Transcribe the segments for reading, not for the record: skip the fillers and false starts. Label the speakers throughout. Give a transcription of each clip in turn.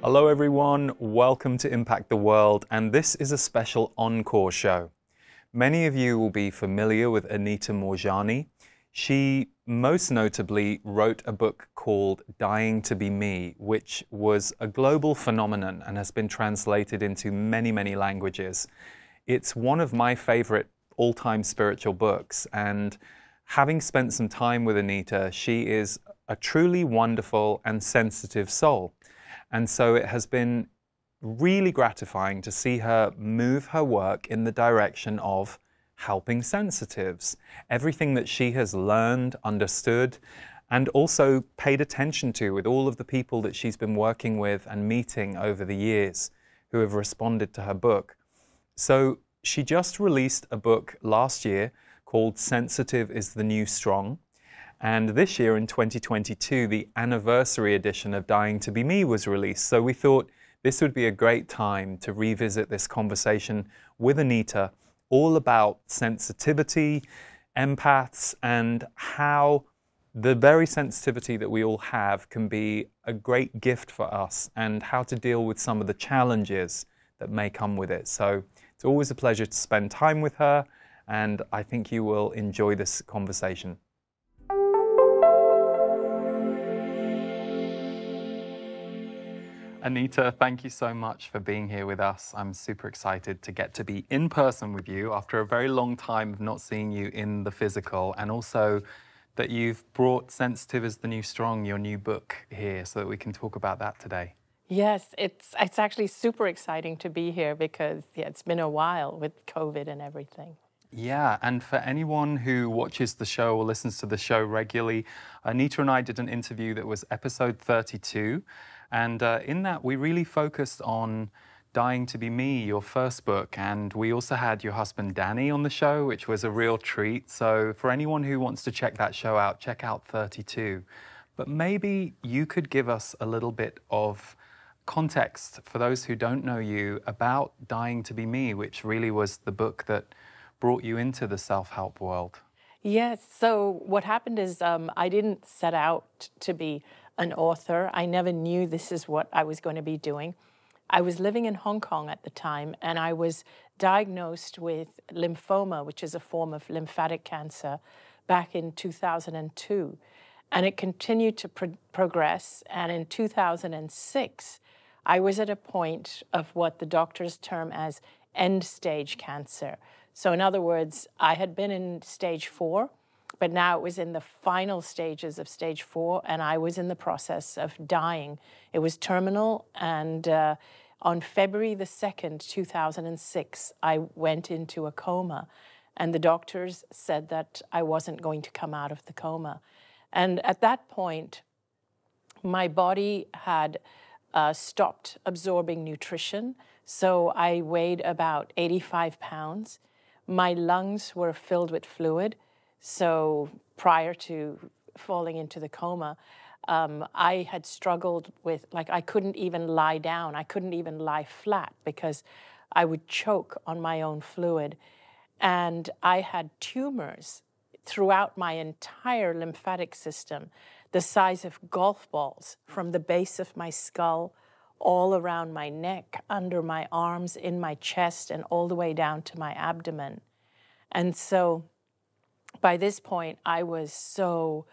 Speaker 1: Hello everyone, welcome to Impact the World, and this is a special encore show. Many of you will be familiar with Anita Moorjani. She most notably wrote a book called Dying to Be Me, which was a global phenomenon and has been translated into many, many languages. It's one of my favorite all-time spiritual books, and having spent some time with Anita, she is a truly wonderful and sensitive soul. And so it has been really gratifying to see her move her work in the direction of helping sensitives. Everything that she has learned, understood, and also paid attention to with all of the people that she's been working with and meeting over the years who have responded to her book. So she just released a book last year called Sensitive is the New Strong. And this year in 2022, the anniversary edition of Dying to Be Me was released. So we thought this would be a great time to revisit this conversation with Anita, all about sensitivity, empaths, and how the very sensitivity that we all have can be a great gift for us, and how to deal with some of the challenges that may come with it. So it's always a pleasure to spend time with her, and I think you will enjoy this conversation. Anita, thank you so much for being here with us. I'm super excited to get to be in person with you after a very long time of not seeing you in the physical, and also that you've brought Sensitive is the New Strong, your new book, here so that we can talk about that today.
Speaker 2: Yes, it's actually super exciting to be here because it's been a while with COVID and everything.
Speaker 1: Yeah, and for anyone who watches the show or listens to the show regularly, Anita and I did an interview that was episode 32. And in that, we really focused on Dying to Be Me, your first book. And we also had your husband, Danny, on the show, which was a real treat. So for anyone who wants to check that show out, check out 32. But maybe you could give us a little bit of context for those who don't know you about Dying to Be Me, which really was the book that brought you into the self-help world.
Speaker 2: Yes, so what happened is I didn't set out to be an author. I never knew this is what I was going to be doing. I was living in Hong Kong at the time, and I was diagnosed with lymphoma, which is a form of lymphatic cancer, back in 2002. And it continued to progress, and in 2006, I was at a point of what the doctors term as end-stage cancer. So in other words, I had been in stage 4, but now it was in the final stages of stage 4, and I was in the process of dying. It was terminal, and on February the 2nd, 2006, I went into a coma, and the doctors said that I wasn't going to come out of the coma. And at that point, my body had stopped absorbing nutrition, so I weighed about 85 pounds. My lungs were filled with fluid. So prior to falling into the coma, I had struggled with, I couldn't even lie down. I couldn't even lie flat because I would choke on my own fluid. And I had tumors throughout my entire lymphatic system, the size of golf balls, from the base of my skull, all around my neck, under my arms, in my chest, and all the way down to my abdomen. And so by this point, I was so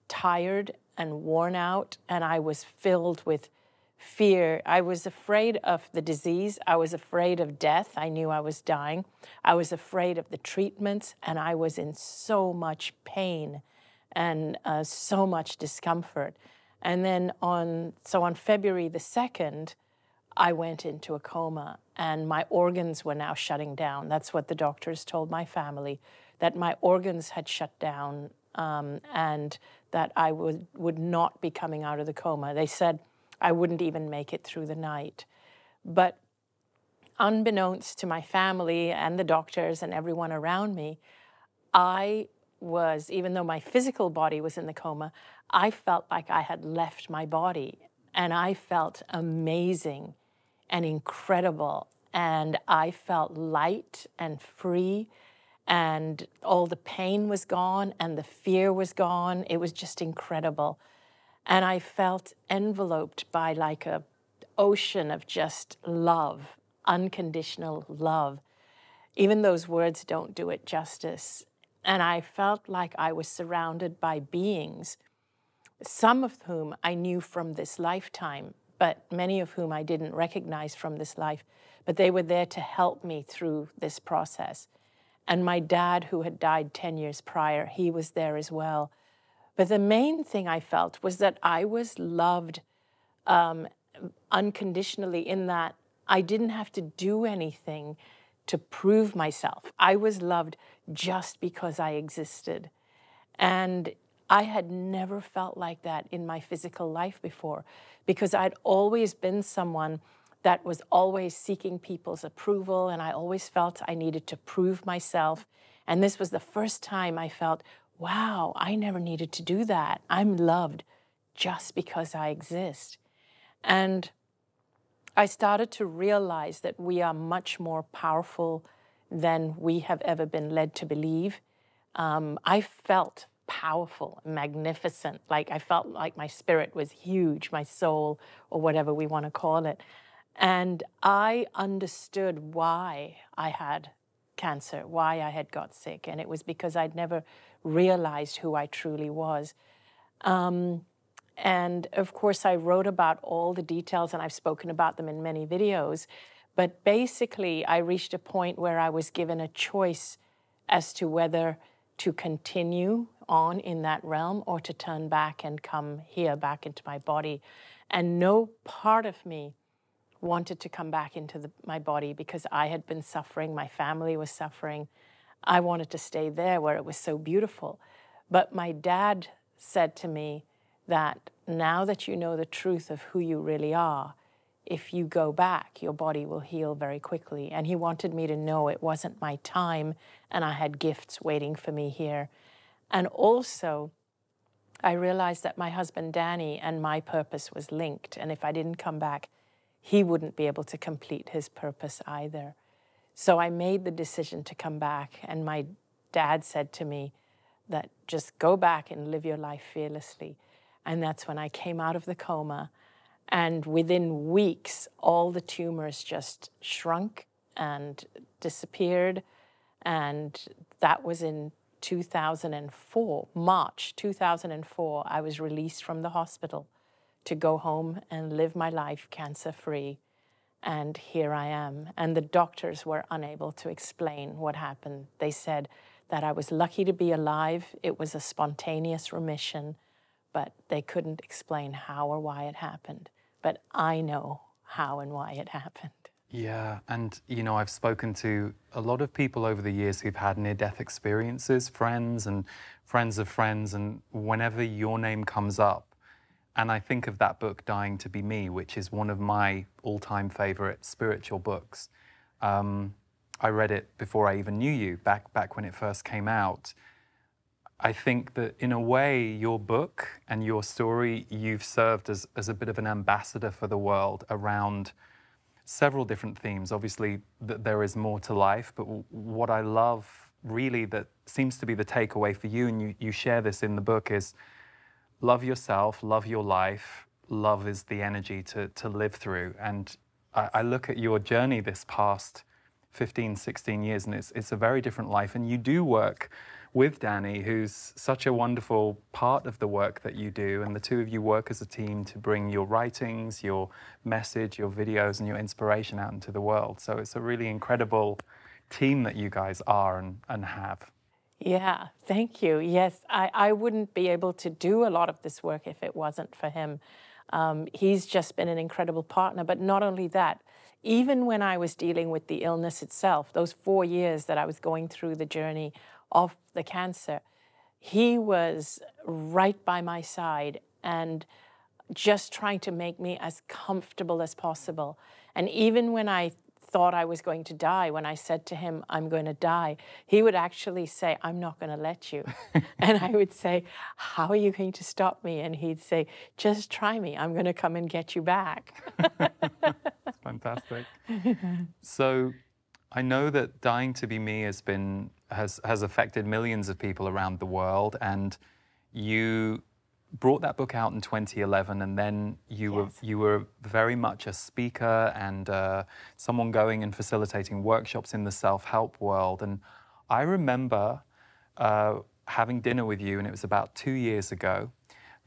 Speaker 2: tired and worn out, and I was filled with fear. I was afraid of the disease. I was afraid of death. I knew I was dying. I was afraid of the treatments, and I was in so much pain and so much discomfort. And then on February the 2nd, I went into a coma, and my organs were now shutting down. That's what the doctors told my family, that my organs had shut down and that I would not be coming out of the coma. They said I wouldn't even make it through the night. But unbeknownst to my family and the doctors and everyone around me, I was, even though my physical body was in the coma, I felt like I had left my body, and I felt amazing and incredible, and I felt light and free, and all the pain was gone and the fear was gone. It was just incredible. And I felt enveloped by like a ocean of just love, unconditional love. Even those words don't do it justice. And I felt like I was surrounded by beings, some of whom I knew from this lifetime, but many of whom I didn't recognize from this life. But they were there to help me through this process. And my dad, who had died 10 years prior, he was there as well. But the main thing I felt was that I was loved unconditionally, in that I didn't have to do anything to prove myself. I was loved just because I existed. And I had never felt like that in my physical life before, because I'd always been someone that was always seeking people's approval, and I always felt I needed to prove myself. And this was the first time I felt, wow, I never needed to do that. I'm loved just because I exist. And I started to realize that we are much more powerful than we have ever been led to believe. I felt powerful, magnificent, like I felt like my spirit was huge, my soul, or whatever we want to call it. And I understood why I had cancer, why I had got sick, and it was because I'd never realized who I truly was. And of course, I wrote about all the details, and I've spoken about them in many videos. But basically, I reached a point where I was given a choice as to whether to continue on in that realm or to turn back and come here, back into my body. And no part of me wanted to come back into my body, because I had been suffering, my family was suffering. I wanted to stay there where it was so beautiful. But my dad said to me that now that you know the truth of who you really are, if you go back, your body will heal very quickly. And he wanted me to know it wasn't my time, and I had gifts waiting for me here. And also, I realized that my husband, Danny, and my purpose was linked. And if I didn't come back, he wouldn't be able to complete his purpose either. So I made the decision to come back. And my dad said to me that just go back and live your life fearlessly. And that's when I came out of the coma. And within weeks, all the tumors just shrunk and disappeared. And that was in 2004, March 2004. I was released from the hospital to go home and live my life cancer-free. And here I am. And the doctors were unable to explain what happened. They said that I was lucky to be alive. It was a spontaneous remission, but they couldn't explain how or why it happened. But I know how and why it happened.
Speaker 1: Yeah, and you know, I've spoken to a lot of people over the years who've had near-death experiences, friends and friends of friends, and whenever your name comes up, and I think of that book, Dying to Be Me, which is one of my all-time favorite spiritual books. I read it before I even knew you, back when it first came out. I think that in a way, your book and your story, you've served as a bit of an ambassador for the world around several different themes. Obviously, that there is more to life, but what I love really that seems to be the takeaway for you, and you share this in the book, is love yourself, love your life. Love is the energy to live through. And I look at your journey this past 15, 16 years, and it's a very different life. And you do work with Danny, who's such a wonderful part of the work that you do. And the two of you work as a team to bring your writings, your message, your videos, and your inspiration out into the world. So it's a really incredible team that you guys are and have.
Speaker 2: Yeah, thank you. Yes, I wouldn't be able to do a lot of this work if it wasn't for him. He's just been an incredible partner. But not only that, even when I was dealing with the illness itself, those 4 years that I was going through the journey of the cancer, he was right by my side and just trying to make me as comfortable as possible. And even when I thought I was going to die, when I said to him, I'm going to die, he would actually say, I'm not going to let you. And I would say, how are you going to stop me? And he'd say, just try me. I'm going to come and get you back.
Speaker 1: That's fantastic. So I know that Dying to Be Me has affected millions of people around the world, and you brought that book out in 2011, and then you were very much a speaker and someone going and facilitating workshops in the self-help world. And I remember having dinner with you, and it was about 2 years ago,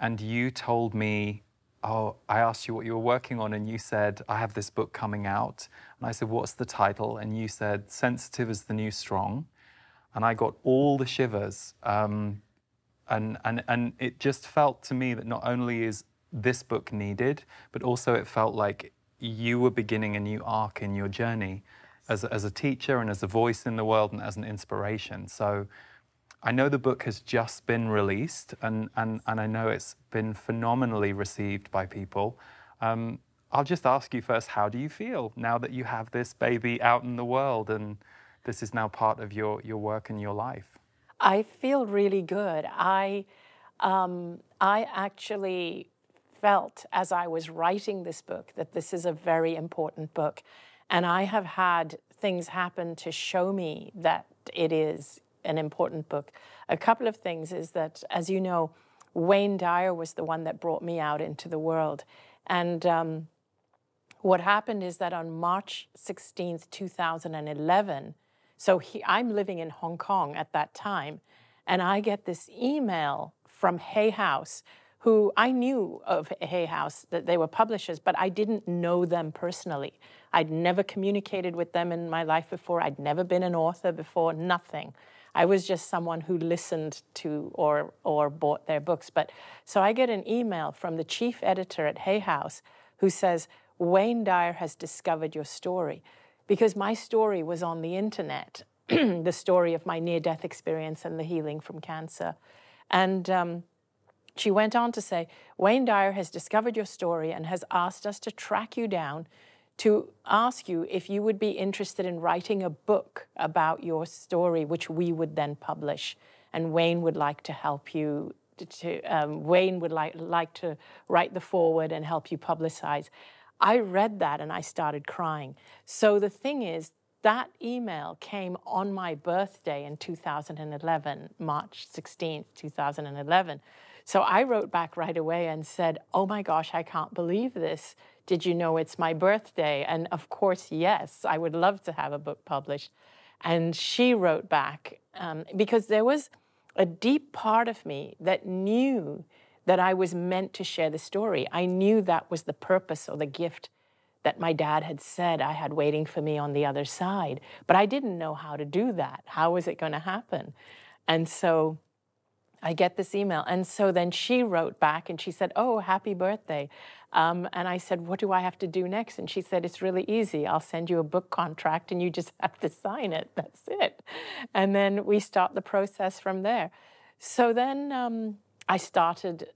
Speaker 1: and you told me, oh, I asked you what you were working on, and you said, I have this book coming out. And I said, what's the title? And you said, Sensitive is the New Strong. And I got all the shivers. And it just felt to me that not only is this book needed, but also it felt like you were beginning a new arc in your journey as a teacher and as a voice in the world and as an inspiration. So I know the book has just been released, and I know it's been phenomenally received by people. I'll just ask you first, how do you feel now that you have this baby out in the world and this is now part of your work and your life?
Speaker 2: I feel really good. I actually felt as I was writing this book that this is a very important book. And I have had things happen to show me that it is an important book. A couple of things is that, as you know, Wayne Dyer was the one that brought me out into the world. And what happened is that on March 16th, 2011, so I'm living in Hong Kong at that time, and I get this email from Hay House, who I knew of Hay House, that they were publishers, but I didn't know them personally. I'd never communicated with them in my life before. I'd never been an author before, nothing. I was just someone who listened to or bought their books. But so I get an email from the chief editor at Hay House who says, Wayne Dyer has discovered your story. Because my story was on the internet, the story of my near-death experience and the healing from cancer. And she went on to say, Wayne Dyer has discovered your story and has asked us to track you down to ask you if you would be interested in writing a book about your story, which we would then publish. And Wayne would like to help you. Wayne would like to write the foreword and help you publicize. I read that and I started crying. So the thing is, that email came on my birthday in 2011, March 16th, 2011. So I wrote back right away and said, oh my gosh, I can't believe this. Did you know it's my birthday? And of course, yes, I would love to have a book published. And she wrote back, because there was a deep part of me that knew that I was meant to share the story. I knew that was the purpose or the gift that my dad had said I had waiting for me on the other side. But I didn't know how to do that. How was it going to happen? And so I get this email. And so then she wrote back and she said, oh, happy birthday. And I said, what do I have to do next? And she said, it's really easy. I'll send you a book contract and you just have to sign it. That's it. And then we start the process from there. So then I started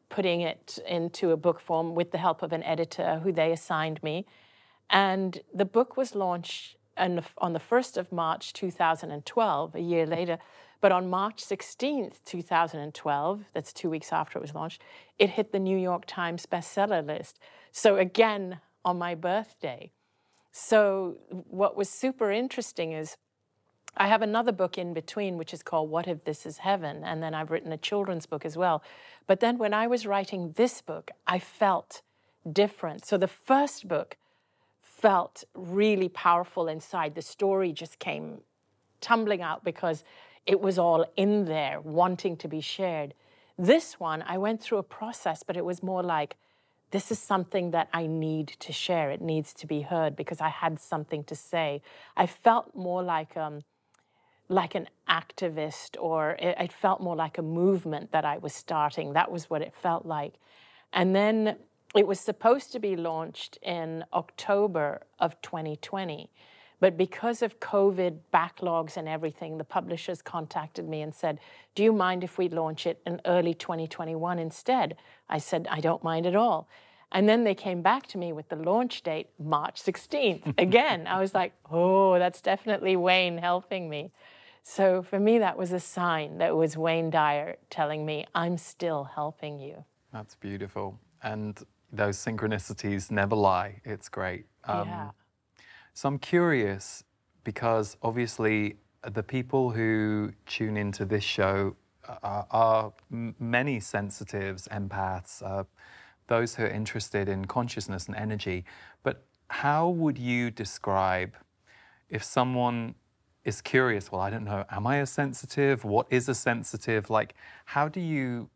Speaker 2: putting it into a book form with the help of an editor who they assigned me. And the book was launched on the 1st of March, 2012, a year later. But on March 16th, 2012, that's 2 weeks after it was launched, it hit the New York Times bestseller list. So again, on my birthday. So what was super interesting is I have another book in between, which is called What If This Is Heaven? And then I've written a children's book as well. But then when I was writing this book, I felt different. So the first book felt really powerful inside. The story just came tumbling out because it was all in there, wanting to be shared. This one, I went through a process, but it was more like, this is something that I need to share. It needs to be heard because I had something to say. I felt more like an activist, or it felt more like a movement that I was starting. That was what it felt like. And then it was supposed to be launched in October of 2020. But because of COVID backlogs and everything, the publishers contacted me and said, do you mind if we launch it in early 2021 instead? I said, I don't mind at all. And then they came back to me with the launch date, March 16th. Again, I was like, oh, that's definitely Wayne helping me. So for me, that was a sign that was Wayne Dyer telling me, I'm still helping you.
Speaker 1: That's beautiful. And those synchronicities never lie. It's great.
Speaker 2: Yeah.
Speaker 1: So I'm curious, because obviously the people who tune into this show are many sensitives, empaths, those who are interested in consciousness and energy. But how would you describe, if someone is curious, well, I don't know, am I a sensitive? What is a sensitive? Like, how do you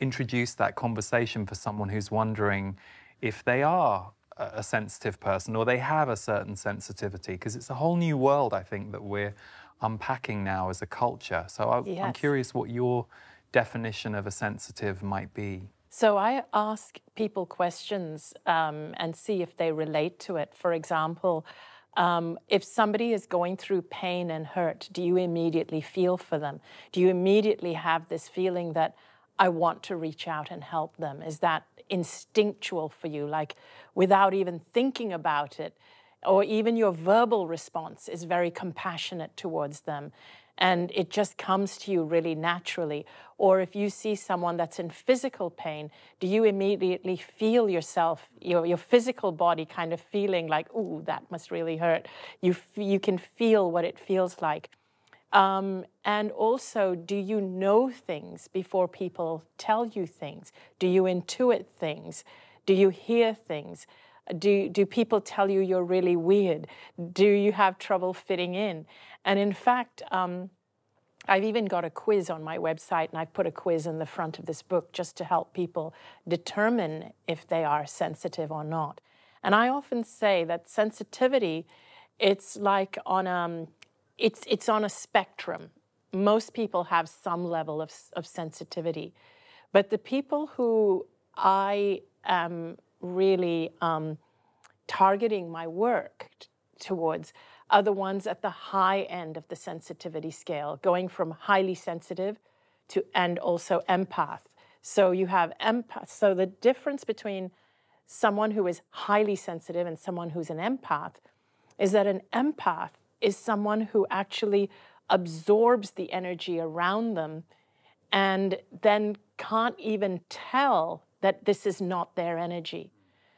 Speaker 1: introduce that conversation for someone who's wondering if they are a sensitive person or they have a certain sensitivity? Because it's a whole new world, I think, that we're unpacking now as a culture. So I'm curious what your definition of a sensitive might be.
Speaker 2: So I ask people questions and see if they relate to it. For example, if somebody is going through pain and hurt, do you immediately feel for them? Do you immediately have this feeling that I want to reach out and help them? Is that instinctual for you, like without even thinking about it? Or even your verbal response is very compassionate towards them, and it just comes to you really naturally. Or if you see someone that's in physical pain, do you immediately feel yourself, your physical body kind of feeling like, ooh, that must really hurt? You can feel what it feels like. And also, do you know things before people tell you things? Do you intuit things? Do you hear things? Do people tell you you're really weird? Do you have trouble fitting in? And in fact, I've even got a quiz on my website, and I've put a quiz in the front of this book just to help people determine if they are sensitive or not. And I often say that sensitivity, it's like on it's on a spectrum. Most people have some level of sensitivity, but the people who I am really targeting my work towards are the ones at the high end of the sensitivity scale, going from highly sensitive to and also empath. So you have empath. So the difference between someone who is highly sensitive and someone who's an empath is that an empath is someone who actually absorbs the energy around them and then can't even tell that this is not their energy.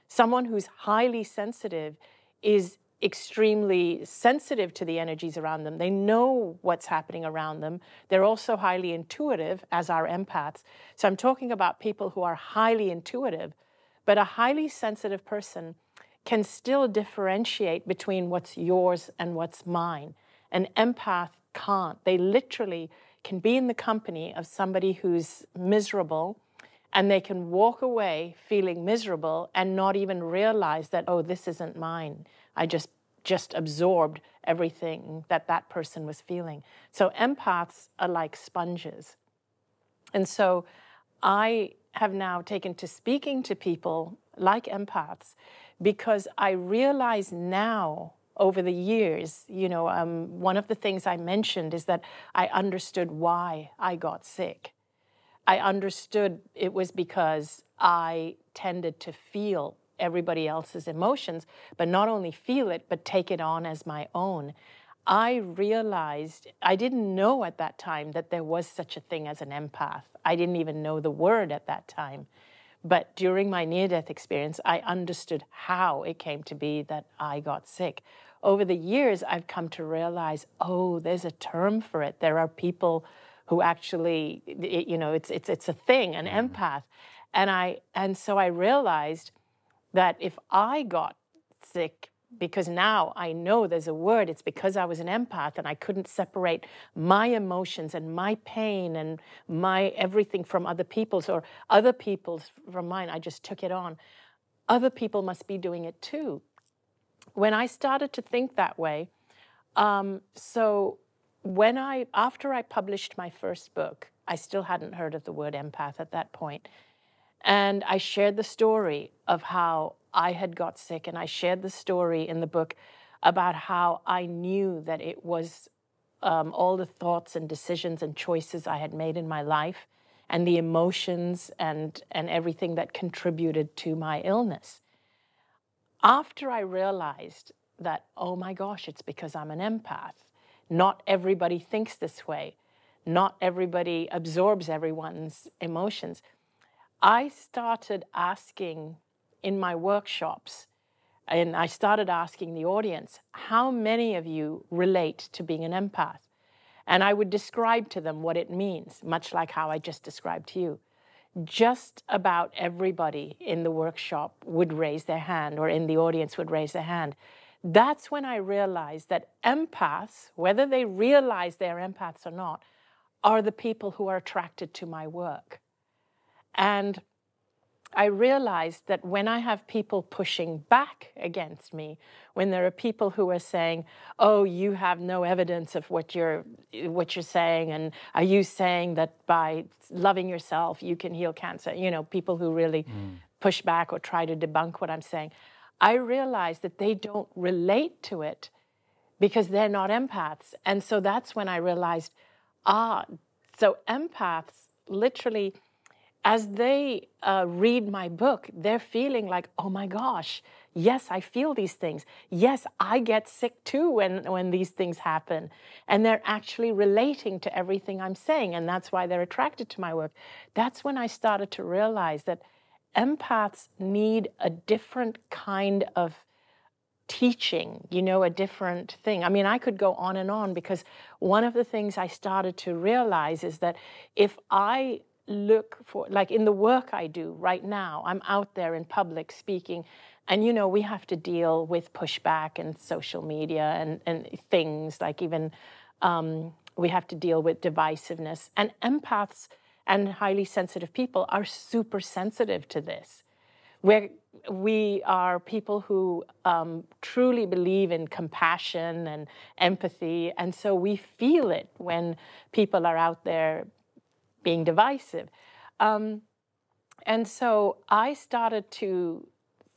Speaker 2: Someone who's highly sensitive is extremely sensitive to the energies around them. They know what's happening around them. They're also highly intuitive, as are empaths. So I'm talking about people who are highly intuitive, but a highly sensitive person can still differentiate between what's yours and what's mine. An empath can't. They literally can be in the company of somebody who's miserable, and they can walk away feeling miserable and not even realize that, oh, this isn't mine. I just absorbed everything that that person was feeling. So empaths are like sponges. And so I have now taken to speaking to people like empaths because I realize now over the years, one of the things I mentioned is that I understood why I got sick. I understood it was because I tended to feel everybody else's emotions, but not only feel it, but take it on as my own. I realized, I didn't know at that time that there was such a thing as an empath. I didn't even know the word at that time. But during my near-death experience, I understood how it came to be that I got sick. Over the years, I've come to realize, oh, there's a term for it. There are people who actually, it's a thing, an empath. And so I realized that if I got sick, because now I know there's a word, it's because I was an empath and I couldn't separate my emotions and my pain and my everything from other people's or other people's from mine. I just took it on. Other people must be doing it too. When I started to think that way, after I published my first book, I still hadn't heard of the word empath at that point. And I shared the story of how I had got sick, and I shared the story in the book about how I knew that it was all the thoughts and decisions and choices I had made in my life and the emotions and everything that contributed to my illness. After I realized that, oh my gosh, it's because I'm an empath. Not everybody thinks this way. Not everybody absorbs everyone's emotions. I started asking in my workshops, and I started asking the audience, how many of you relate to being an empath? And I would describe to them what it means, much like how I just described to you. Just about everybody in the workshop would raise their hand, or in the audience would raise their hand. That's when I realized that empaths, whether they realize they're empaths or not, are the people who are attracted to my work. And I realized that when I have people pushing back against me, when there are people who are saying, oh, you have no evidence of what you're saying, and are you saying that by loving yourself you can heal cancer? You know, people who really push back or try to debunk what I'm saying. I realized that they don't relate to it because they're not empaths. And so that's when I realized, so empaths literally, as they read my book, they're feeling like, oh my gosh, yes, I feel these things. Yes, I get sick too when these things happen. And they're actually relating to everything I'm saying, and that's why they're attracted to my work. That's when I started to realize that empaths need a different kind of teaching, you know, a different thing. I mean, I could go on and on, because one of the things I started to realize is that if I look for, like in the work I do right now, I'm out there in public speaking, and you know, we have to deal with pushback and social media and things like even we have to deal with divisiveness. And empaths and highly sensitive people are super sensitive to this. We are people who truly believe in compassion and empathy, and so we feel it when people are out there being divisive. And so I started to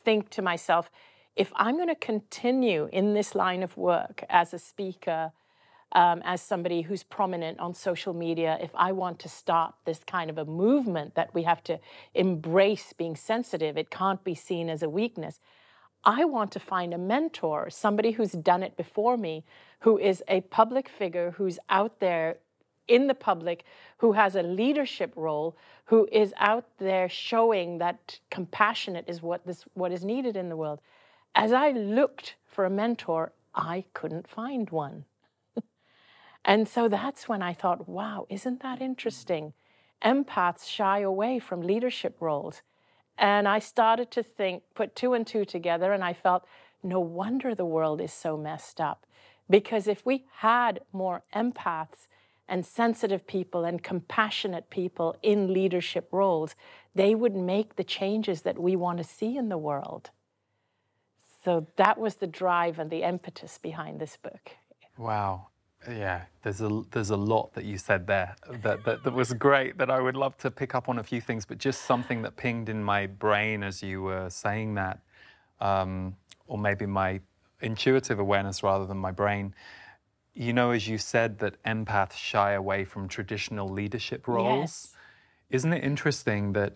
Speaker 2: think to myself, if I'm going to continue in this line of work as a speaker, as somebody who's prominent on social media, if I want to start this kind of a movement that we have to embrace being sensitive, it can't be seen as a weakness. I want to find a mentor, somebody who's done it before me, who is a public figure, who's out there in the public, who has a leadership role, who is out there showing that compassionate is what is needed in the world. As I looked for a mentor, I couldn't find one. And so that's when I thought, wow, isn't that interesting? Empaths shy away from leadership roles. And I started to think, put two and two together, and I felt, no wonder the world is so messed up. Because if we had more empaths and sensitive people and compassionate people in leadership roles, they would make the changes that we want to see in the world. So that was the drive and the impetus behind this book.
Speaker 1: Wow. Yeah, there's a lot that you said there that was great, that I would love to pick up on a few things, but just something that pinged in my brain as you were saying that, or maybe my intuitive awareness rather than my brain. You know, as you said that empaths shy away from traditional leadership roles.
Speaker 2: Yes.
Speaker 1: Isn't it interesting that,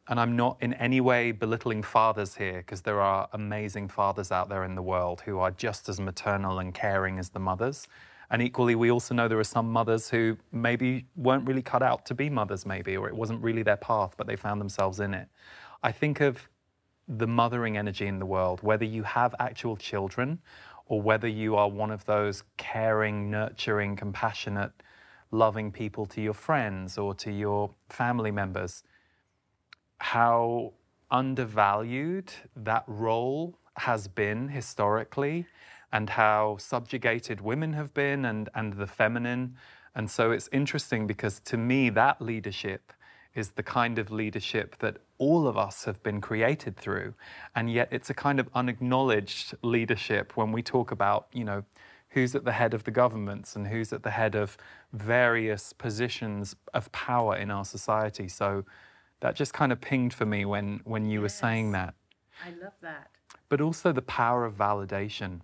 Speaker 1: and I'm not in any way belittling fathers here, because there are amazing fathers out there in the world who are just as maternal and caring as the mothers. And equally, we also know there are some mothers who maybe weren't really cut out to be mothers, maybe, or it wasn't really their path, but they found themselves in it. I think of the mothering energy in the world, whether you have actual children or whether you are one of those caring, nurturing, compassionate, loving people to your friends or to your family members, how undervalued that role has been historically, and how subjugated women have been, and the feminine. And so it's interesting, because to me that leadership is the kind of leadership that all of us have been created through, and yet it's a kind of unacknowledged leadership when we talk about, you know, who's at the head of the governments and who's at the head of various positions of power in our society. So that just kind of pinged for me when you were saying that.
Speaker 2: I love that.
Speaker 1: But also the power of validation.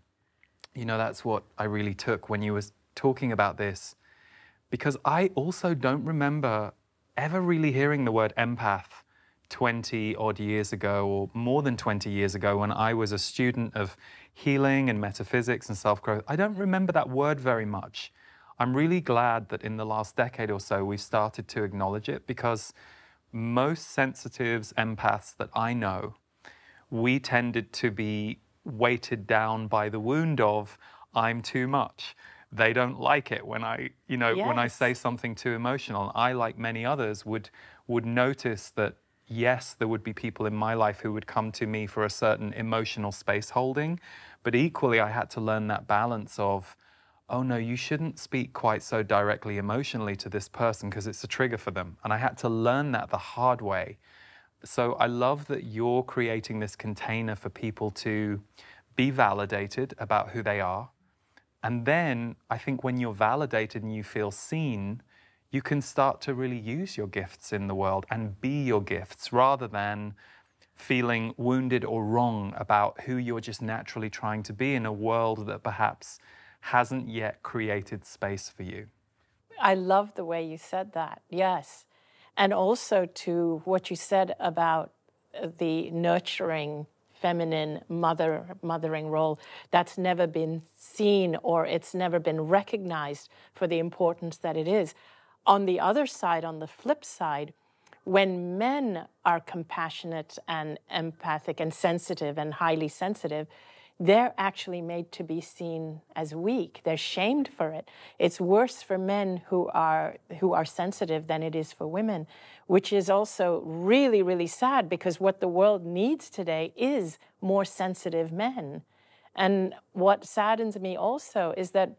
Speaker 1: You know, that's what I really took when you were talking about this, because I also don't remember ever really hearing the word empath 20 odd years ago, or more than 20 years ago, when I was a student of healing and metaphysics and self-growth. I don't remember that word very much. I'm really glad that in the last decade or so we've started to acknowledge it, because most sensitives, empaths that I know, we tended to be weighted down by the wound of, I'm too much. they don't like it when I, you know, when I
Speaker 2: Yes.
Speaker 1: say something too emotional. I, like many others, would notice that, yes, there would be people in my life who would come to me for a certain emotional space holding, but equally I had to learn that balance of, oh no, you shouldn't speak quite so directly emotionally to this person because it's a trigger for them. And I had to learn that the hard way. So I love that you're creating this container for people to be validated about who they are. And then I think when you're validated and you feel seen, you can start to really use your gifts in the world and be your gifts rather than feeling wounded or wrong about who you're just naturally trying to be in a world that perhaps hasn't yet created space for you.
Speaker 2: I love the way you said that, yes. And also to what you said about the nurturing, feminine mothering role that's never been seen, or it's never been recognized for the importance that it is. On the other side, on the flip side, when men are compassionate and empathic and sensitive and highly sensitive, they're actually made to be seen as weak. They're shamed for it. It's worse for men who are sensitive than it is for women, which is also really, really sad, because what the world needs today is more sensitive men. And what saddens me also is that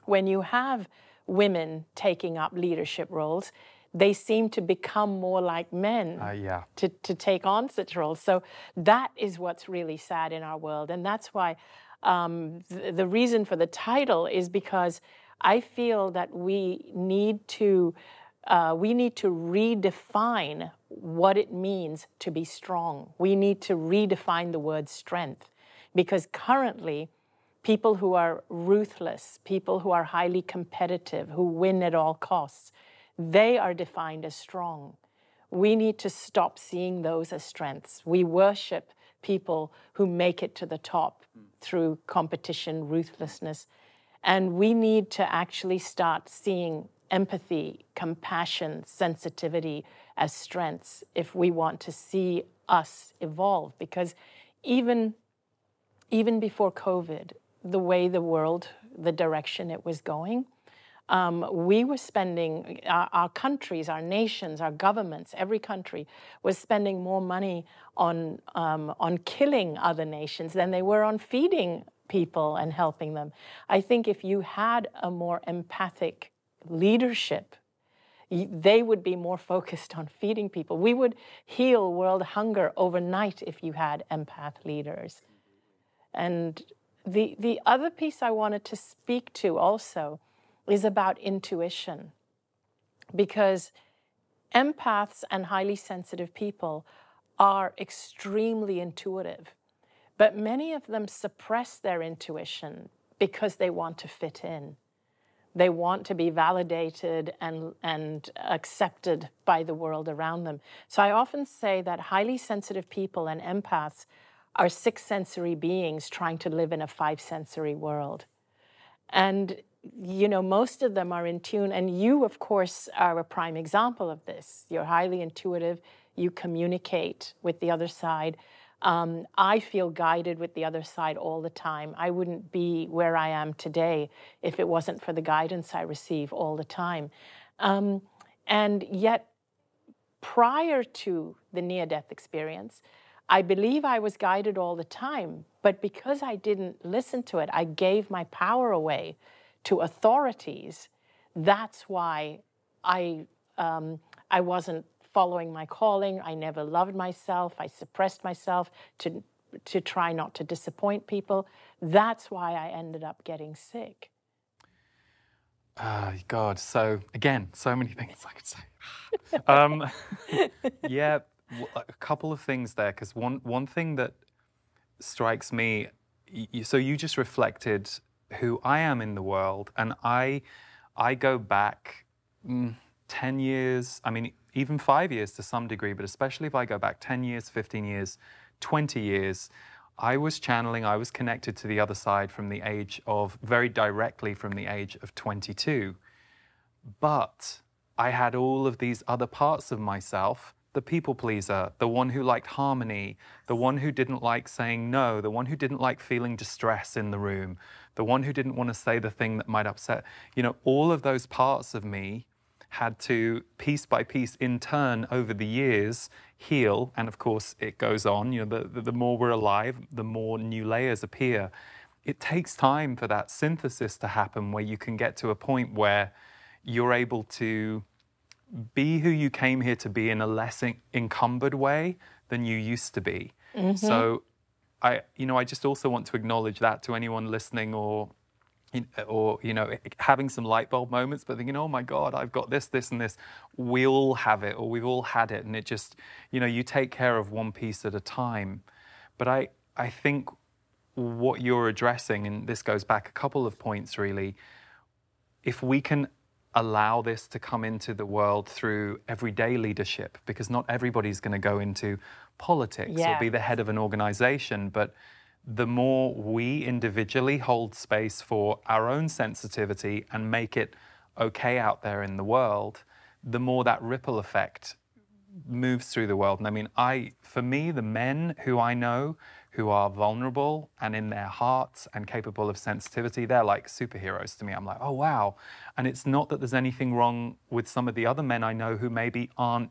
Speaker 2: when you have women taking up leadership roles, they seem to become more like men to take on such roles. So that is what's really sad in our world. And that's why the reason for the title is because I feel that we need to redefine what it means to be strong. We need to redefine the word strength, because currently people who are ruthless, people who are highly competitive, who win at all costs, they are defined as strong. We need to stop seeing those as strengths. We worship people who make it to the top through competition, ruthlessness. And we need to actually start seeing empathy, compassion, sensitivity as strengths if we want to see us evolve. Because even before COVID, the way the world, the direction it was going, we were spending, our countries, our nations, our governments, every country was spending more money on killing other nations than they were on feeding people and helping them. I think if you had a more empathic leadership, they would be more focused on feeding people. We would heal world hunger overnight if you had empath leaders. And the other piece I wanted to speak to also is about intuition, because empaths and highly sensitive people are extremely intuitive, but many of them suppress their intuition because they want to fit in. They want to be validated and accepted by the world around them. So I often say that highly sensitive people and empaths are six-sensory beings trying to live in a five-sensory world. And you know, most of them are in tune, and you, of course, are a prime example of this. You're highly intuitive, you communicate with the other side. I feel guided with the other side all the time. I wouldn't be where I am today if it wasn't for the guidance I receive all the time. And yet, prior to the near-death experience, I believe I was guided all the time, but because I didn't listen to it, I gave my power away to authorities. That's why I wasn't following my calling. I never loved myself. I suppressed myself to try not to disappoint people. That's why I ended up getting sick.
Speaker 1: God, so again, so many things I could say. Yeah, a couple of things there, because one thing that strikes me, so you just reflected who I am in the world, and I go back 10 years, I mean, even 5 years to some degree, but especially if I go back 10 years, 15 years, 20 years, I was channeling, I was connected to the other side from the age of, very directly from the age of 22. But I had all of these other parts of myself the people pleaser, the one who liked harmony, the one who didn't like saying no, the one who didn't like feeling distress in the room, the one who didn't want to say the thing that might upset. You know, all of those parts of me had to, piece by piece, in turn, over the years, heal. And of course, it goes on. You know, the more we're alive, the more new layers appear. It takes time for that synthesis to happen, where you can get to a point where you're able to be who you came here to be in a less encumbered way than you used to be. So I just also want to acknowledge that to anyone listening, or you know, having some light bulb moments, but thinking, oh my God, I've got this, this, and this. We all have it, or we've all had it, and it just, you know, you take care of one piece at a time. But I think what you're addressing, and this goes back a couple of points really, if we can allow this to come into the world through everyday leadership, because not everybody's going to go into politics or be the head of an organization, but the more we individually hold space for our own sensitivity and make it okay out there in the world, the more that ripple effect moves through the world. And I mean, for me, the men who I know who are vulnerable and in their hearts and capable of sensitivity, they're like superheroes to me. I'm like, oh, wow. And it's not that there's anything wrong with some of the other men I know who maybe aren't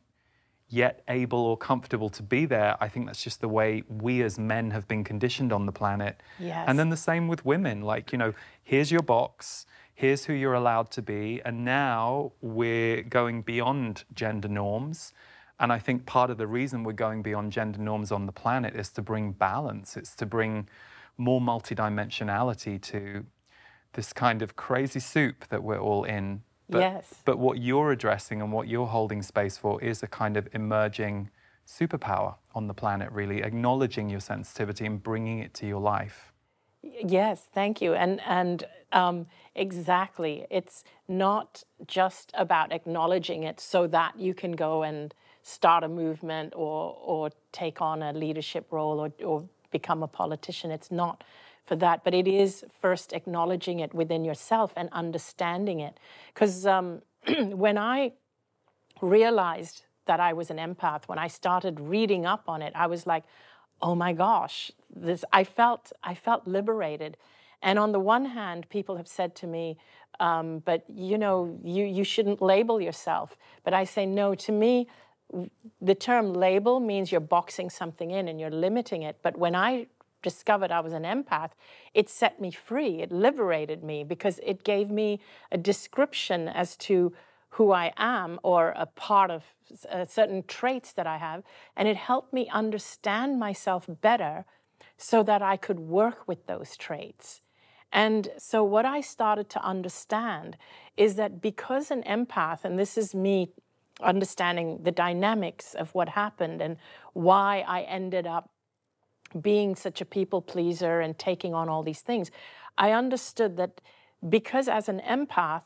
Speaker 1: yet able or comfortable to be there. I think that's just the way we as men have been conditioned on the planet.
Speaker 2: Yes.
Speaker 1: And then the same with women. Like, you know, here's your box, here's who you're allowed to be, and now we're going beyond gender norms. And I think part of the reason we're going beyond gender norms on the planet is to bring balance. It's to bring more multidimensionality to this kind of crazy soup that we're all in. But what you're addressing and what you're holding space for is a kind of emerging superpower on the planet, really, acknowledging your sensitivity and bringing it to your life.
Speaker 2: Yes, thank you. And exactly. It's not just about acknowledging it so that you can go and start a movement or take on a leadership role or become a politician. It's not for that, but it is first acknowledging it within yourself and understanding it. Because when I realized that I was an empath, when I started reading up on it, I was like, oh my gosh, I felt liberated. And on the one hand, people have said to me, but you know, you shouldn't label yourself. But I say, no, to me, the term label means you're boxing something in and you're limiting it. But when I discovered I was an empath, it set me free. It liberated me because it gave me a description as to who I am, or a part of certain traits that I have. And it helped me understand myself better so that I could work with those traits. And so what I started to understand is that because an empath, and this is me understanding the dynamics of what happened and why I ended up being such a people pleaser and taking on all these things, I understood that because as an empath,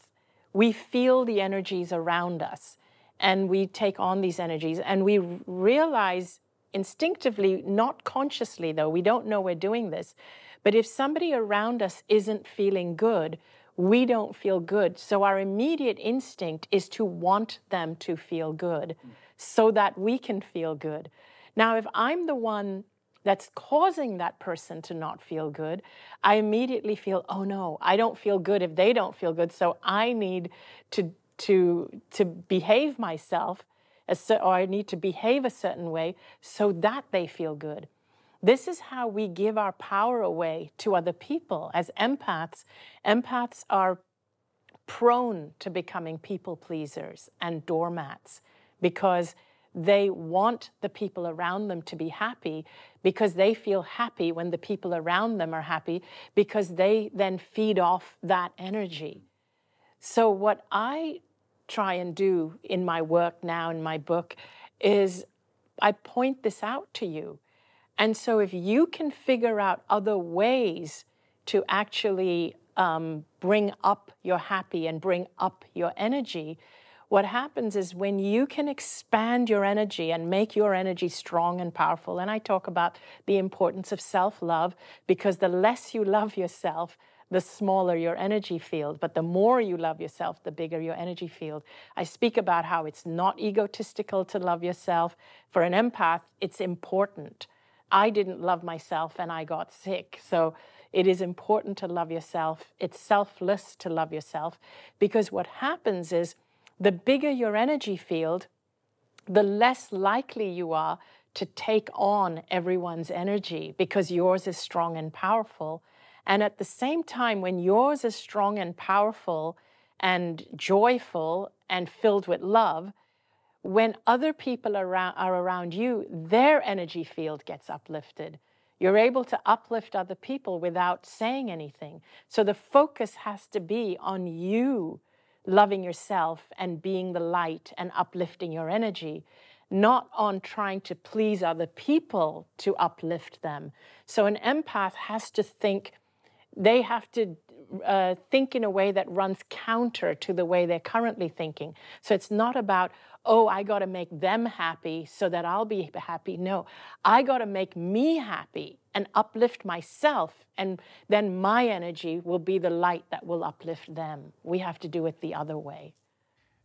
Speaker 2: we feel the energies around us and we take on these energies and we realize instinctively, not consciously though, we don't know we're doing this, but if somebody around us isn't feeling good, we don't feel good. So our immediate instinct is to want them to feel good so that we can feel good. Now, if I'm the one that's causing that person to not feel good, I immediately feel, oh no, I don't feel good if they don't feel good, so I need to behave myself, or I need to behave a certain way so that they feel good. This is how we give our power away to other people. As empaths, empaths are prone to becoming people pleasers and doormats because they want the people around them to be happy, because they feel happy when the people around them are happy, because they then feed off that energy. So what I try and do in my work now, in my book, is I point this out to you. And so if you can figure out other ways to actually bring up your happy and bring up your energy, what happens is when you can expand your energy and make your energy strong and powerful, and I talk about the importance of self-love, because the less you love yourself, the smaller your energy field. But the more you love yourself, the bigger your energy field. I speak about how it's not egotistical to love yourself. For an empath, it's important. I didn't love myself and I got sick. So it is important to love yourself. It's selfless to love yourself, because what happens is the bigger your energy field, the less likely you are to take on everyone's energy, because yours is strong and powerful. And at the same time, when yours is strong and powerful and joyful and filled with love, when other people are around you, their energy field gets uplifted. You're able to uplift other people without saying anything. So the focus has to be on you loving yourself and being the light and uplifting your energy, not on trying to please other people to uplift them. So an empath has to think, they have to think in a way that runs counter to the way they're currently thinking. So it's not about, oh, I got to make them happy so that I'll be happy. No, I got to make me happy and uplift myself, and then my energy will be the light that will uplift them. We have to do it the other way.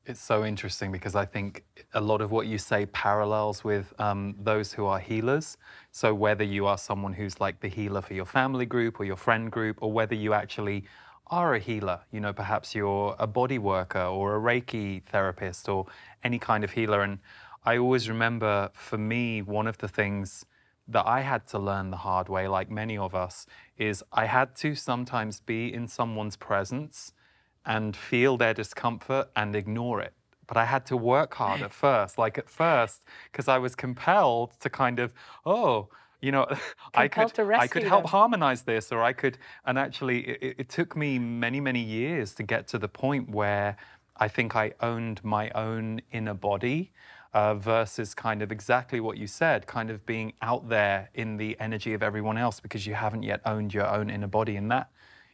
Speaker 1: It's so interesting, because I think a lot of what you say parallels with those who are healers. So whether you are someone who's like the healer for your family group or your friend group, or whether you actually are a healer, you know, perhaps you're a body worker or a Reiki therapist or any kind of healer. And I always remember, for me, one of the things that I had to learn the hard way, like many of us, is I had to sometimes be in someone's presence and feel their discomfort and ignore it. But I had to work hard at first, because I was compelled to kind of, oh, you know, I could help harmonize this, or I could, and actually it took me many, many years to get to the point where I think I owned my own inner body, versus kind of exactly what you said, kind of being out there in the energy of everyone else because you haven't yet owned your own inner body. And that,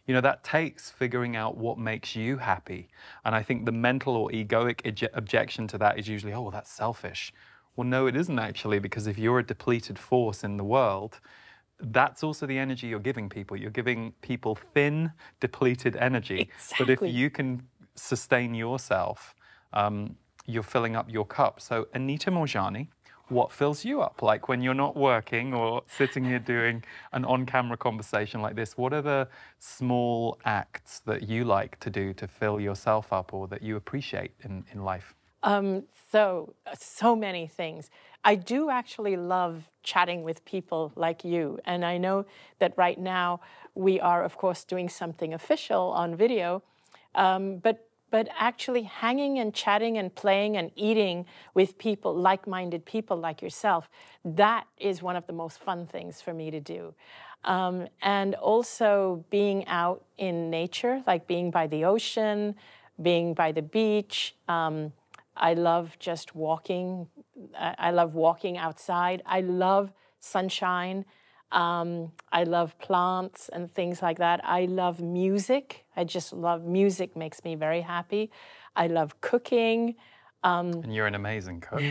Speaker 1: you know, that takes figuring out what makes you happy. And I think the mental or egoic objection to that is usually, oh, well, that's selfish. Well, no, it isn't actually, because if you're a depleted force in the world, that's also the energy you're giving people. You're giving people thin, depleted energy.
Speaker 2: Exactly.
Speaker 1: But if you can sustain yourself, you're filling up your cup. So Anita Moorjani, what fills you up? Like when you're not working or sitting here doing an on-camera conversation like this, what are the small acts that you like to do to fill yourself up, or that you appreciate in life?
Speaker 2: So many things. I do actually love chatting with people like you. And I know that right now we are, of course, doing something official on video, but actually hanging and chatting and playing and eating with people, like-minded people like yourself, that is one of the most fun things for me to do. And also being out in nature, like being by the ocean, being by the beach. I love just walking. I love walking outside. I love sunshine. I love plants and things like that. I love music. I just love music, makes me very happy. I love cooking.
Speaker 1: And you're an amazing cook.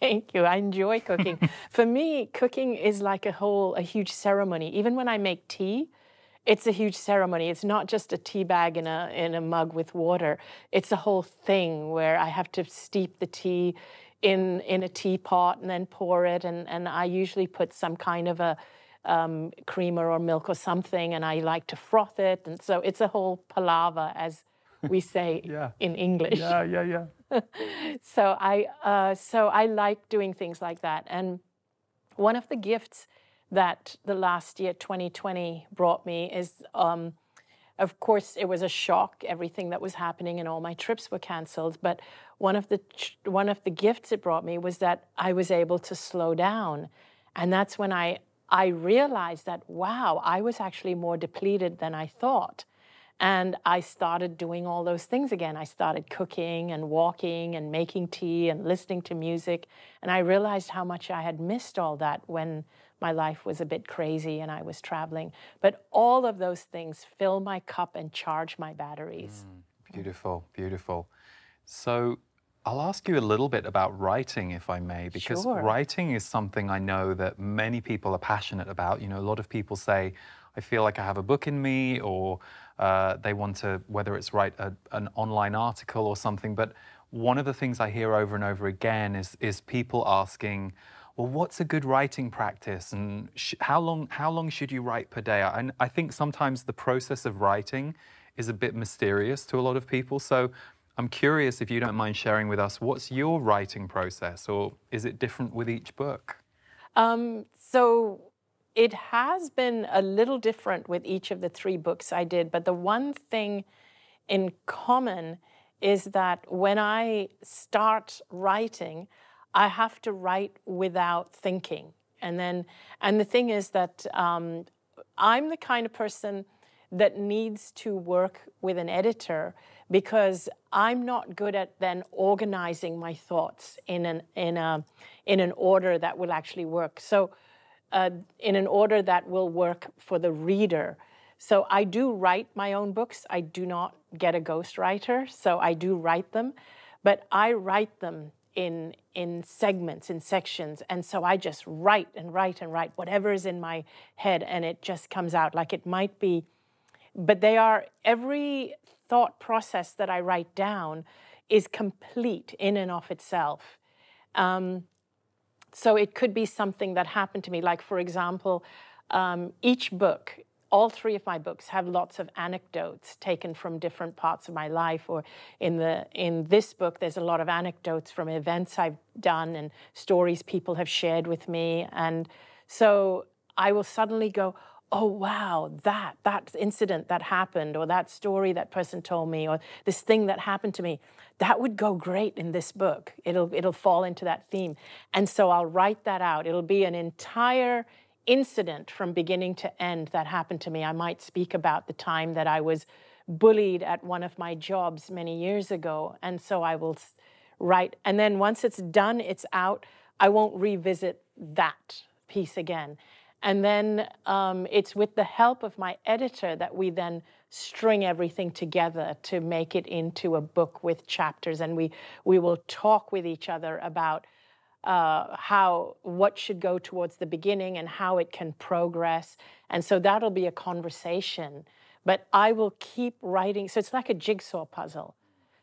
Speaker 2: Thank you. I enjoy cooking. For me, cooking is like a huge ceremony. Even when I make tea, it's a huge ceremony. It's not just a tea bag in a mug with water. It's a whole thing where I have to steep the tea in a teapot and then pour it. And I usually put some kind of a creamer or milk or something, and I like to froth it. And so it's a whole palaver, as we say in English.
Speaker 1: Yeah.
Speaker 2: So I like doing things like that. And one of the gifts that the last year, 2020, brought me is, of course, it was a shock, everything that was happening, and all my trips were canceled. But one of the gifts it brought me was that I was able to slow down. And that's when I realized that, wow, I was actually more depleted than I thought. And I started doing all those things again. I started cooking and walking and making tea and listening to music. And I realized how much I had missed all that when my life was a bit crazy and I was traveling. But all of those things fill my cup and charge my batteries.
Speaker 1: Beautiful, beautiful. So I'll ask you a little bit about writing, if I may, because
Speaker 2: Sure.
Speaker 1: writing is something I know that many people are passionate about. You know, a lot of people say, I feel like I have a book in me, or they want to, whether it's write an online article or something. But one of the things I hear over and over again is people asking, well, what's a good writing practice, and how long should you write per day? And I think sometimes the process of writing is a bit mysterious to a lot of people. So I'm curious if you don't mind sharing with us, what's your writing process, or is it different with each book?
Speaker 2: So it has been a little different with each of the 3 books I did, but the one thing in common is that when I start writing, I have to write without thinking. And the thing is that I'm the kind of person that needs to work with an editor, because I'm not good at then organizing my thoughts in an order that will actually work. So in an order that will work for the reader. So I do write my own books. I do not get a ghostwriter, so I do write them, but I write them in segments, in sections, and so I just write and write and write whatever is in my head, and it just comes out. Like, it might be, but they are, every thought process that I write down is complete in and of itself. So it could be something that happened to me, like, for example, each book, all 3 of my books have lots of anecdotes taken from different parts of my life. Or in this book, there's a lot of anecdotes from events I've done and stories people have shared with me. And so I will suddenly go, oh, wow, that incident that happened, or that story that person told me, or this thing that happened to me, that would go great in this book. It'll fall into that theme. And so I'll write that out. It'll be an entire incident from beginning to end that happened to me. I might speak about the time that I was bullied at one of my jobs many years ago. And so I will write. And then once it's done, it's out, I won't revisit that piece again. And then it's with the help of my editor that we then string everything together to make it into a book with chapters. And we will talk with each other about what should go towards the beginning and how it can progress. And so that'll be a conversation. But I will keep writing. So it's like a jigsaw puzzle.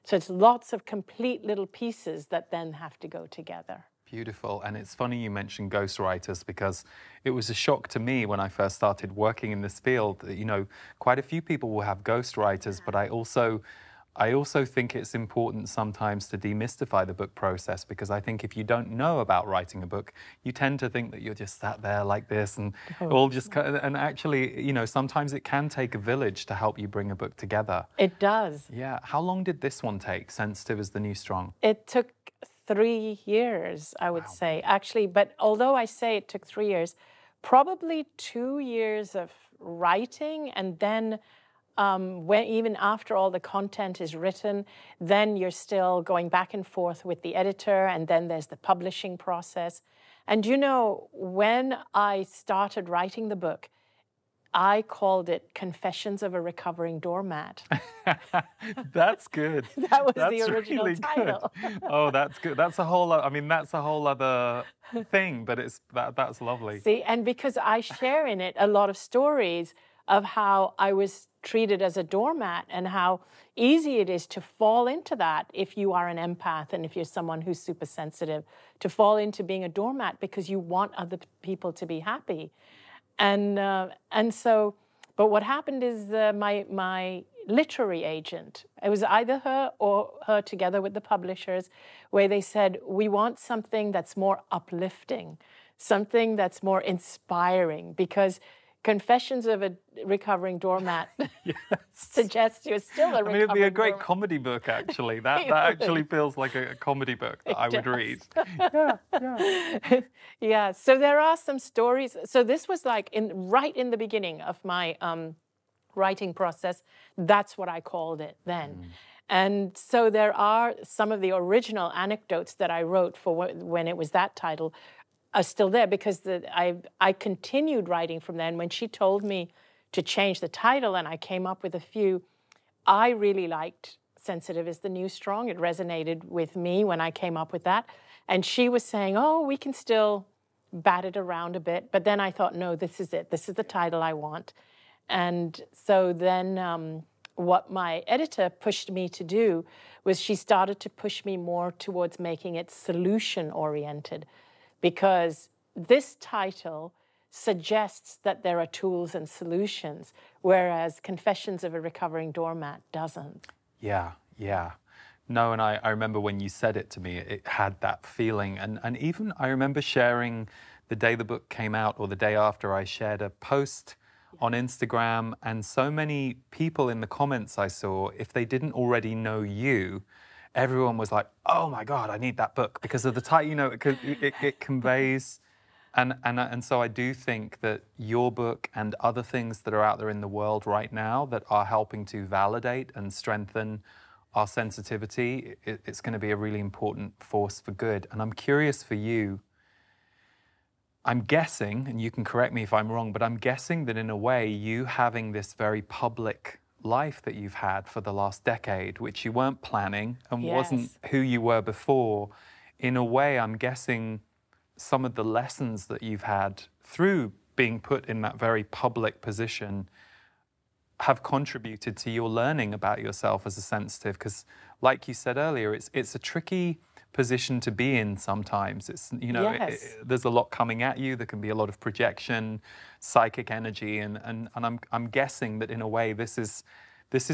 Speaker 2: So it's lots of complete little pieces that then have to go together.
Speaker 1: Beautiful. And it's funny you mentioned ghostwriters, because it was a shock to me when I first started working in this field that, you know, quite a few people will have ghostwriters, but I also think it's important sometimes to demystify the book process, because I think if you don't know about writing a book, you tend to think that you're just sat there like this and all just, and actually, you know, sometimes it can take a village to help you bring a book together.
Speaker 2: It does.
Speaker 1: Yeah. How long did this one take, Sensitive is the New Strong?
Speaker 2: It took 3 years, I would say, actually. But although I say it took 3 years, probably 2 years of writing, and then even after all the content is written, then you're still going back and forth with the editor, and then there's the publishing process. And you know, when I started writing the book, I called it Confessions of a Recovering Doormat.
Speaker 1: That's good.
Speaker 2: That was
Speaker 1: that's
Speaker 2: the original
Speaker 1: really
Speaker 2: title.
Speaker 1: Good. Oh, that's good. That's a whole, I mean, that's a whole other thing, but that's lovely.
Speaker 2: See, and because I share in it a lot of stories of how I was treated as a doormat, and how easy it is to fall into that if you are an empath and if you're someone who's super sensitive, to fall into being a doormat because you want other people to be happy. And so, but what happened is my literary agent, it was either her or her together with the publishers, where they said, we want something that's more uplifting, something that's more inspiring, because Confessions of a Recovering Doormat suggests you're still a recovering doormat.
Speaker 1: It'd be a great comedy book, actually. That actually feels like a comedy book that I would read.
Speaker 2: Yeah, so there are some stories. So this was like right in the beginning of my writing process. That's what I called it then. And so there are some of the original anecdotes that I wrote for when it was that title are still there, because I continued writing from then. When she told me to change the title and I came up with a few, I really liked Sensitive is the New Strong. It resonated with me when I came up with that. And she was saying, oh, we can still bat it around a bit. But then I thought, no, this is it. This is the title I want. And so then what my editor pushed me to do was she started to push me more towards making it solution-oriented, because this title suggests that there are tools and solutions, whereas Confessions of a Recovering Doormat doesn't.
Speaker 1: Yeah, yeah. No, and I remember when you said it to me, it had that feeling. And even I remember sharing the day the book came out, or the day after, I shared a post on Instagram, and so many people in the comments I saw, if they didn't already know you, everyone was like, oh my God, I need that book because of the title, you know, it conveys. And so I do think that your book and other things that are out there in the world right now that are helping to validate and strengthen our sensitivity, it's going to be a really important force for good. And I'm curious for you, I'm guessing, and you can correct me if I'm wrong, but I'm guessing that in a way, you having this very public life that you've had for the last decade, which you weren't planning and wasn't who you were before, in a way, I'm guessing some of the lessons that you've had through being put in that very public position have contributed to your learning about yourself as a sensitive. Because like you said earlier, it's a tricky position to be in sometimes. It's, you know, there's a lot coming at you. There can be a lot of projection, psychic energy, and I'm guessing that in a way this is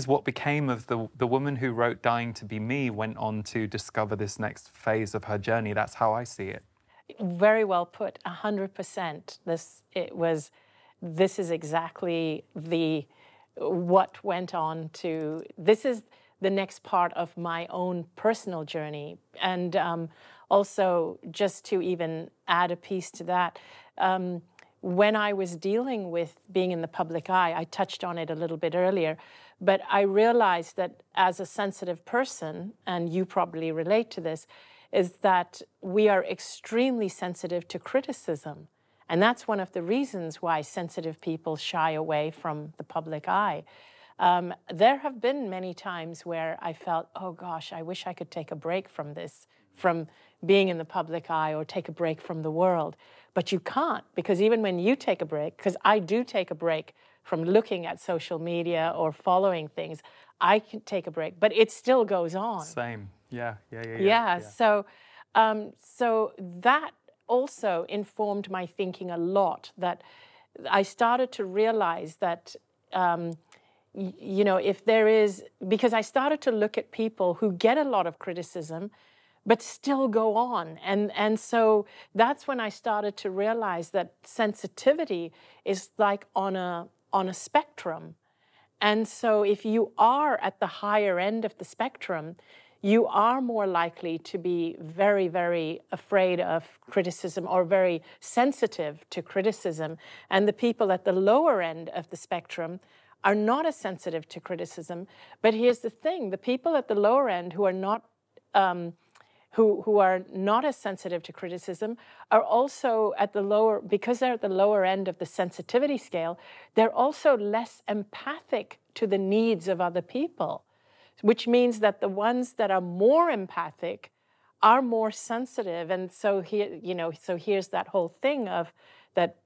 Speaker 1: what became of the woman who wrote Dying to Be Me, went on to discover this next phase of her journey. That's how I see it.
Speaker 2: Very well put, 100%. This is exactly what went on to, this is the next part of my own personal journey. And also, just to even add a piece to that, when I was dealing with being in the public eye, I touched on it a little bit earlier, but I realized that as a sensitive person, and you probably relate to this, is that we are extremely sensitive to criticism. And that's one of the reasons why sensitive people shy away from the public eye. There have been many times where I felt, oh gosh, I wish I could take a break from this, from being in the public eye, or take a break from the world. But you can't, because even when you take a break, because I do take a break from looking at social media or following things, I can take a break, but it still goes on.
Speaker 1: Same, yeah.
Speaker 2: So that also informed my thinking a lot, that I started to realize that, you know, if there is, because I started to look at people who get a lot of criticism, but still go on. And so that's when I started to realize that sensitivity is like on a spectrum. And so if you are at the higher end of the spectrum, you are more likely to be very, very afraid of criticism, or very sensitive to criticism. And the people at the lower end of the spectrum are not as sensitive to criticism. But here's the thing, the people at the lower end who are not who are not as sensitive to criticism are also at the lower, because they're at the lower end of the sensitivity scale, they're also less empathic to the needs of other people, which means that the ones that are more empathic are more sensitive. And so here, you know, so here's that whole thing of that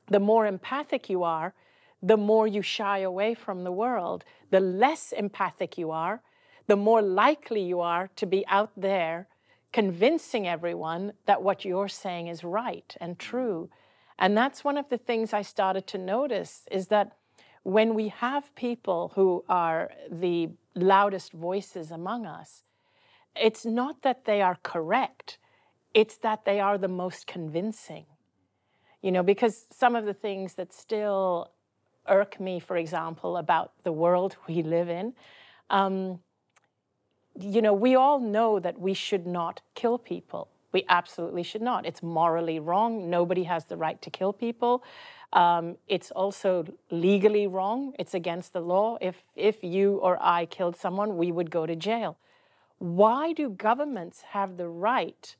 Speaker 2: the more empathic you are, the more you shy away from the world. The less empathic you are, the more likely you are to be out there convincing everyone that what you're saying is right and true. And that's one of the things I started to notice, is that when we have people who are the loudest voices among us, it's not that they are correct, it's that they are the most convincing. You know, because some of the things that still irk me, for example, about the world we live in, you know, we all know that we should not kill people. We absolutely should not. It's morally wrong. Nobody has the right to kill people. It's also legally wrong. It's against the law. If you or I killed someone, we would go to jail. Why do governments have the right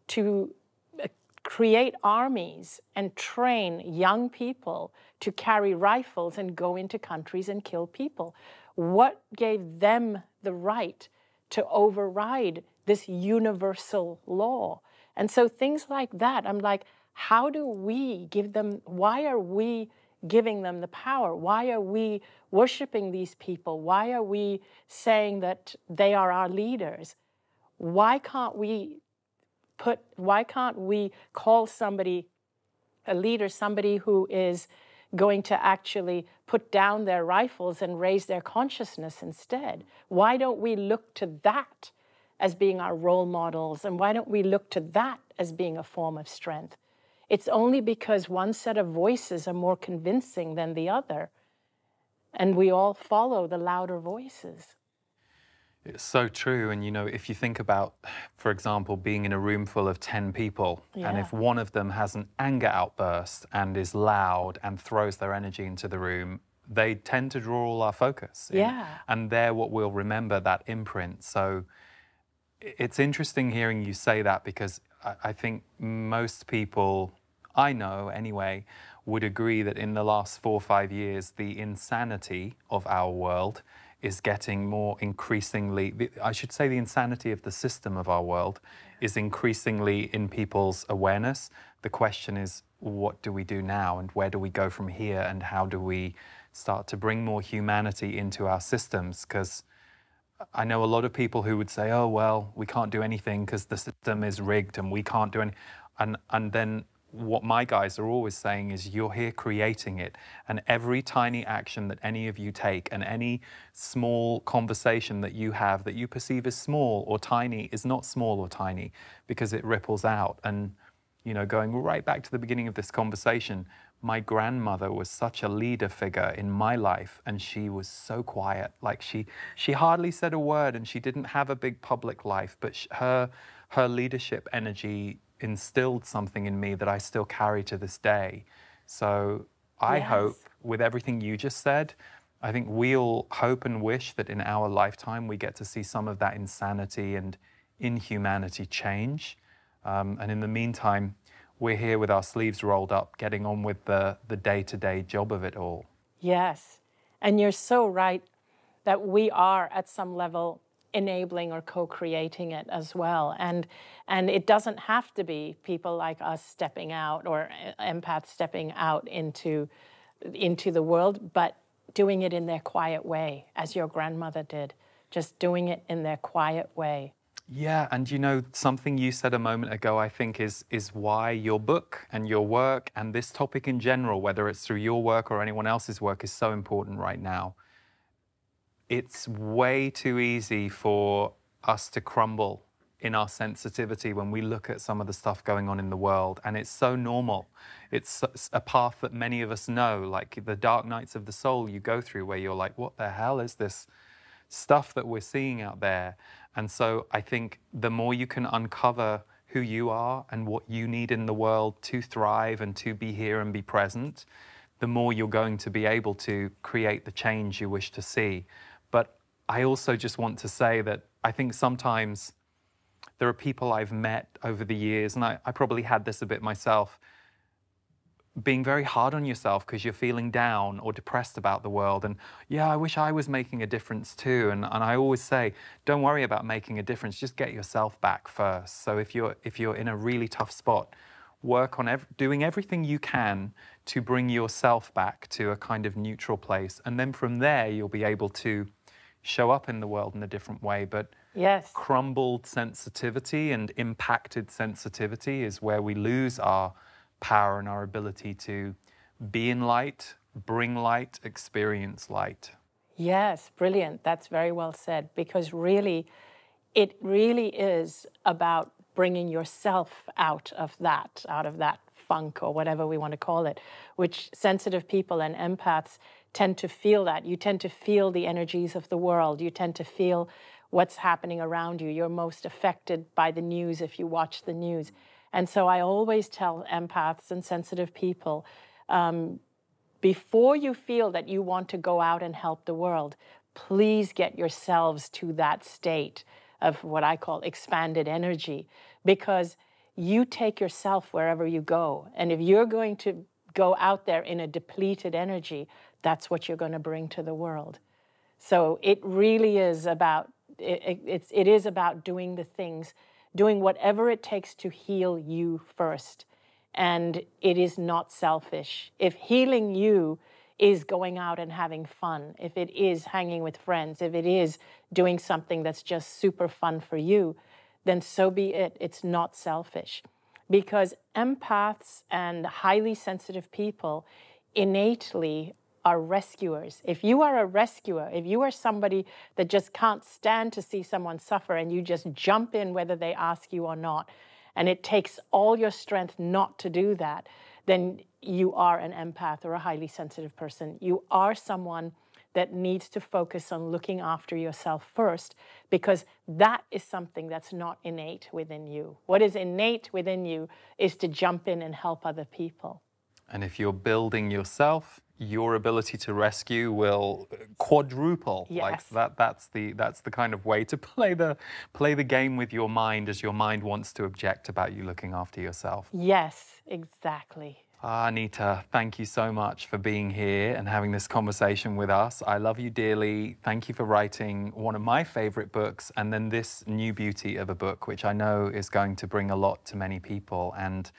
Speaker 2: to create armies and train young people to carry rifles and go into countries and kill people? What gave them the right to override this universal law? And so things like that, I'm like, how do we give them, why are we giving them the power? Why are we worshiping these people? Why are we saying that they are our leaders? Why can't we call somebody a leader, somebody who is going to actually put down their rifles and raise their consciousness instead? Why don't we look to that as being our role models? And why don't we look to that as being a form of strength? It's only because one set of voices are more convincing than the other, and we all follow the louder voices.
Speaker 1: It's so true. And, if you think about, for example, being in a room full of 10 people, and if one of them has an anger outburst and is loud and throws their energy into the room, they tend to draw all our focus. And they're what we'll remember, that imprint. So it's interesting hearing you say that, because I think most people I know anyway would agree that in the last 4 or 5 years, the insanity of our world is getting more increasingly, I should say the insanity of the system of our world is increasingly in people's awareness. The question is, what do we do now, and where do we go from here, and how do we start to bring more humanity into our systems? Because I know a lot of people who would say, oh, well, we can't do anything because the system is rigged and we can't do anything. And then what my guys are always saying is, you're here creating it. And every tiny action that any of you take, and any small conversation that you have that you perceive as small or tiny, is not small or tiny, because it ripples out. And, going right back to the beginning of this conversation, my grandmother was such a leader figure in my life, and she was so quiet. Like she hardly said a word, and she didn't have a big public life, but her leadership energy instilled something in me that I still carry to this day. So I hope, with everything you just said, I think we all hope and wish that in our lifetime we get to see some of that insanity and inhumanity change. And in the meantime, we're here with our sleeves rolled up, getting on with the day-to-day job of it all.
Speaker 2: Yes, and you're so right that we are at some level enabling or co-creating it as well. And it doesn't have to be people like us stepping out, or empaths stepping out into the world, but doing it in their quiet way, as your grandmother did, just doing it in their quiet way.
Speaker 1: Yeah, and something you said a moment ago, I think is why your book and your work and this topic in general, whether it's through your work or anyone else's work, is so important right now. It's way too easy for us to crumble in our sensitivity when we look at some of the stuff going on in the world, and it's so normal. It's a path that many of us know, like the dark nights of the soul you go through, where you're like, what the hell is this stuff that we're seeing out there? And so I think the more you can uncover who you are and what you need in the world to thrive and to be here and be present, the more you're going to be able to create the change you wish to see. But I also just want to say that I think sometimes there are people I've met over the years, and I probably had this a bit myself, being very hard on yourself because you're feeling down or depressed about the world. And yeah, I wish I was making a difference too. And I always say, don't worry about making a difference, just get yourself back first. So if you're in a really tough spot, work on doing everything you can to bring yourself back to a kind of neutral place. And then from there, you'll be able to show up in the world in a different way. But
Speaker 2: yes,
Speaker 1: crumbled sensitivity and impacted sensitivity is where we lose our power and our ability to be in light, bring light, experience light.
Speaker 2: Yes, brilliant. That's very well said, because really, it really is about bringing yourself out of that funk, or whatever we want to call it, which sensitive people and empaths tend to feel that. You tend to feel the energies of the world. You tend to feel what's happening around you. You're most affected by the news if you watch the news. And so I always tell empaths and sensitive people, before you feel that you want to go out and help the world, please get yourselves to that state of what I call expanded energy, because you take yourself wherever you go. And if you're going to go out there in a depleted energy, that's what you're going to bring to the world. So it really is about, it is about doing the things, doing whatever it takes to heal you first. And it is not selfish. If healing you is going out and having fun, if it is hanging with friends, if it is doing something that's just super fun for you, then so be it. It's not selfish. Because empaths and highly sensitive people innately are rescuers. If you are a rescuer, if you are somebody that just can't stand to see someone suffer and you just jump in whether they ask you or not, and it takes all your strength not to do that, then you are an empath or a highly sensitive person. You are someone that needs to focus on looking after yourself first, because that is something that's not innate within you. What is innate within you is to jump in and help other people.
Speaker 1: And if you're building yourself, your ability to rescue will quadruple.
Speaker 2: Yes.
Speaker 1: Like that's the kind of way to play the game with your mind, as your mind wants to object about you looking after yourself.
Speaker 2: Yes, exactly.
Speaker 1: Anita, thank you so much for being here and having this conversation with us. I love you dearly. Thank you for writing one of my favorite books, and then this new beauty of a book, which I know is going to bring a lot to many people. And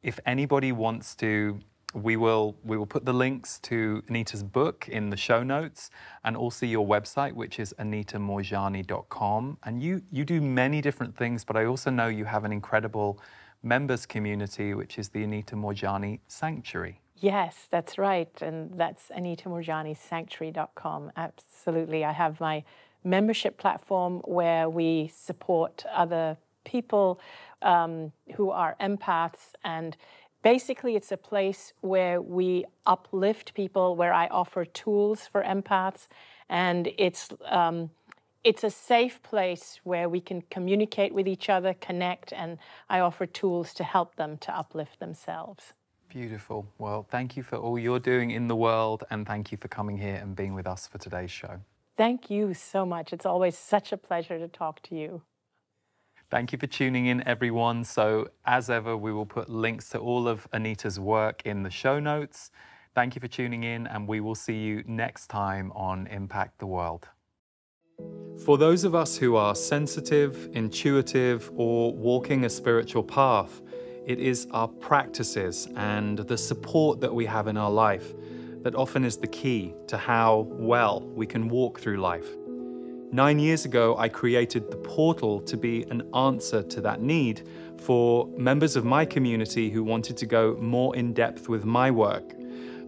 Speaker 1: if anybody wants to, we will put the links to Anita's book in the show notes, and also your website, which is anitamoorjani.com. And you do many different things, but I also know you have an incredible members community, which is the Anita Moorjani Sanctuary.
Speaker 2: Yes, that's right. And that's anitamoorjanisanctuary.com. Absolutely. I have my membership platform where we support other people who are empaths. And basically, it's a place where we uplift people, where I offer tools for empaths. And it's a safe place where we can communicate with each other, connect, and I offer tools to help them to uplift themselves.
Speaker 1: Beautiful. Well, thank you for all you're doing in the world, and thank you for coming here and being with us for today's show.
Speaker 2: Thank you so much. It's always such a pleasure to talk to you.
Speaker 1: Thank you for tuning in, everyone. So, as ever, we will put links to all of Anita's work in the show notes. Thank you for tuning in, and we will see you next time on Impact the World. For those of us who are sensitive, intuitive, or walking a spiritual path, it is our practices and the support that we have in our life that often is the key to how well we can walk through life. 9 years ago, I created the portal to be an answer to that need for members of my community who wanted to go more in depth with my work.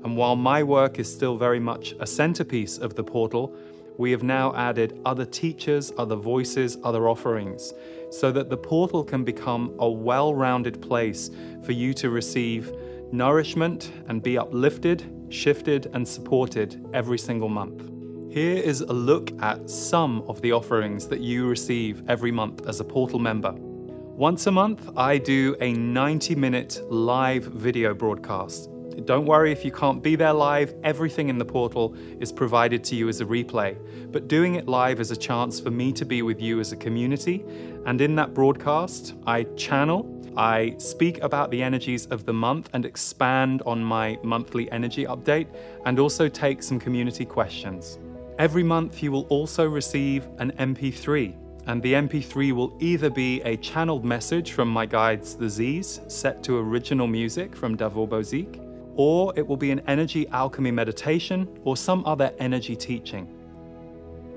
Speaker 1: And while my work is still very much a centerpiece of the portal, we have now added other teachers, other voices, other offerings, so that the portal can become a well-rounded place for you to receive nourishment and be uplifted, shifted, and supported every single month. Here is a look at some of the offerings that you receive every month as a portal member. Once a month, I do a 90-minute live video broadcast. Don't worry if you can't be there live, everything in the portal is provided to you as a replay. But doing it live is a chance for me to be with you as a community. And in that broadcast, I channel, I speak about the energies of the month and expand on my monthly energy update, and also take some community questions. Every month, you will also receive an MP3. And the MP3 will either be a channeled message from my guides, the Z's, set to original music from Davor Bozik, or it will be an energy alchemy meditation or some other energy teaching.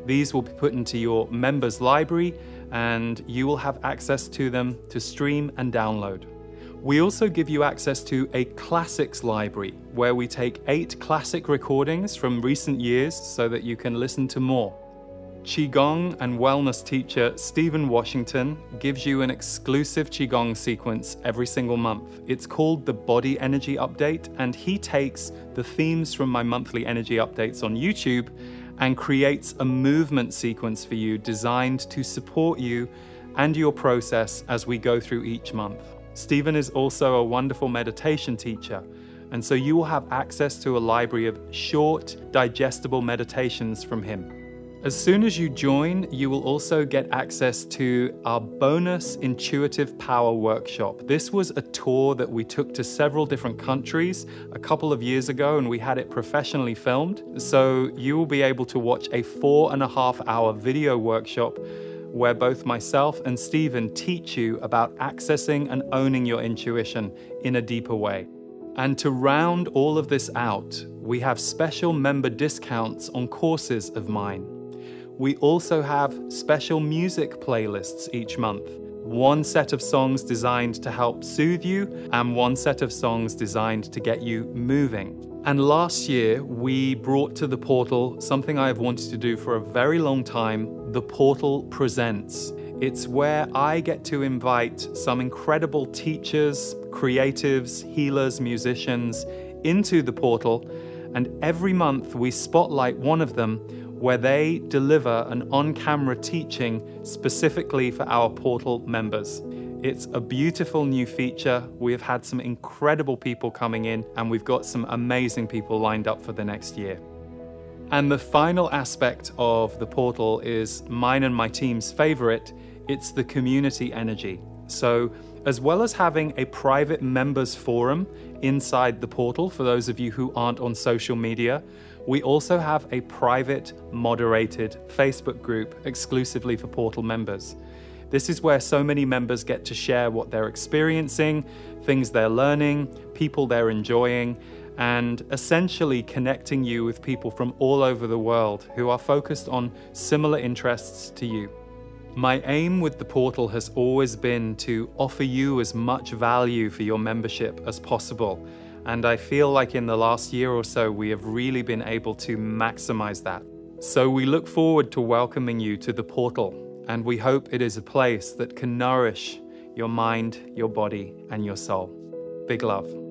Speaker 1: These will be put into your members' library, and you will have access to them to stream and download. We also give you access to a classics library, where we take 8 classic recordings from recent years so that you can listen to more. Qigong and wellness teacher Stephen Washington gives you an exclusive Qigong sequence every single month. It's called the Body Energy Update, and he takes the themes from my monthly energy updates on YouTube and creates a movement sequence for you designed to support you and your process as we go through each month. Stephen is also a wonderful meditation teacher, and so you will have access to a library of short, digestible meditations from him. As soon as you join, you will also get access to our bonus Intuitive Power Workshop. This was a tour that we took to several different countries a couple of years ago, and we had it professionally filmed. So you will be able to watch a 4.5-hour video workshop where both myself and Stephen teach you about accessing and owning your intuition in a deeper way. And to round all of this out, we have special member discounts on courses of mine. We also have special music playlists each month. One set of songs designed to help soothe you, and one set of songs designed to get you moving. And last year, we brought to the portal something I have wanted to do for a very long time, the Portal Presents. It's where I get to invite some incredible teachers, creatives, healers, musicians into the portal, and every month we spotlight one of them where they deliver an on-camera teaching specifically for our portal members. It's a beautiful new feature. We have had some incredible people coming in, and we've got some amazing people lined up for the next year. And the final aspect of the portal is mine and my team's favorite. It's the community energy. So as well as having a private members forum inside the portal, for those of you who aren't on social media, we also have a private moderated Facebook group exclusively for portal members. This is where so many members get to share what they're experiencing, things they're learning, people they're enjoying, and essentially connecting you with people from all over the world who are focused on similar interests to you. My aim with the portal has always been to offer you as much value for your membership as possible, and I feel like in the last year or so we have really been able to maximize that. So we look forward to welcoming you to the portal, and we hope it is a place that can nourish your mind, your body, and your soul. Big love.